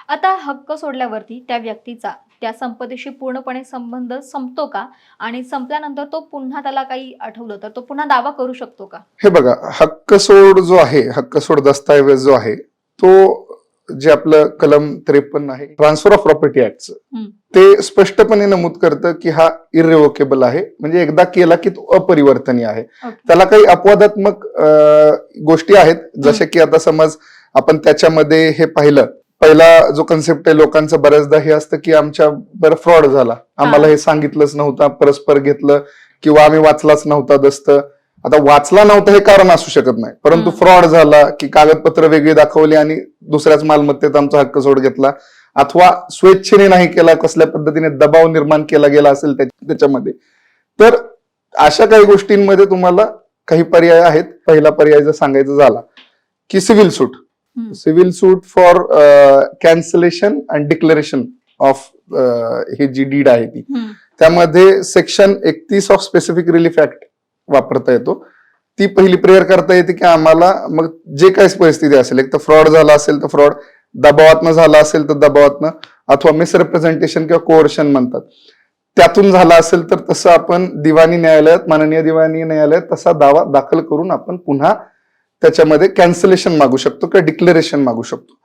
आता हक्क सोडल्यावरती त्या व्यक्तीचा त्या संपत्तीशी पूर्णपणे संबंध संपतो का? आणि संपल्यानंतर तो पुन्हा त्याला काही आठवलं तर तो पुन्हा दावा करू शकतो का? हे बघा, हक्क सोड जो आहे, हक्क सोड दस्तऐवज जो आहे तो जे आपलं कलम 53 आहे ट्रान्सफर ऑफ प्रॉपर्टी ऍक्टचं, ते स्पष्टपणे नमूद करतं की हा इररिव्होकेबल आहे, म्हणजे एकदा केला की तो अपरिवर्तनीय आहे. त्याला काही अपवादात्मक गोष्टी आहेत, जसे की आता समज आपण त्याच्यामध्ये हे पाहिलं, पहिला जो कन्सेप्ट आहे लोकांचं बऱ्याचदा हे असतं की आमच्या बरं फ्रॉड झाला, आम्हाला हे सांगितलंच नव्हतं, परस्पर घेतलं किंवा आम्ही वाचलाच नव्हता दस्त. आता वाचला नव्हता हे कारण असू शकत नाही, परंतु फ्रॉड झाला की कागदपत्र वेगळी दाखवली आणि दुसऱ्याच मालमत्तेत आमचा हक्क सोड घेतला, अथवा स्वेच्छेने नाही केला, कसल्या पद्धतीने दबाव निर्माण केला गेला असेल त्याच्यामध्ये, तर अशा काही गोष्टींमध्ये तुम्हाला काही पर्याय आहेत. पहिला पर्याय जर सांगायचा झाला की civil suit, civil suit for cancellation and declaration of ही जी डीड आहे ती, त्यामध्ये section 31 of specific relief act वापरता येतो. ती पहिली प्रेयर करता येते की आम्हाला मग जे काही परिस्थिती असेल, एक तर फ्रॉड झाला असेल तर फ्रॉड, दबावातनं झाला असेल तर दबावातनं, अथवा मिसरिप्रेझेंटेशन किंवा कोअर्शन म्हणतात त्यातून झाला असेल तर तसं आपण दिवाणी न्यायालयात, माननीय दिवाणी न्यायालयात तसा दावा दाखल करून आपण पुन्हा त्याच्यामध्ये कॅन्सलेशन मागू शकतो किंवा डिक्लेरेशन मागू शकतो.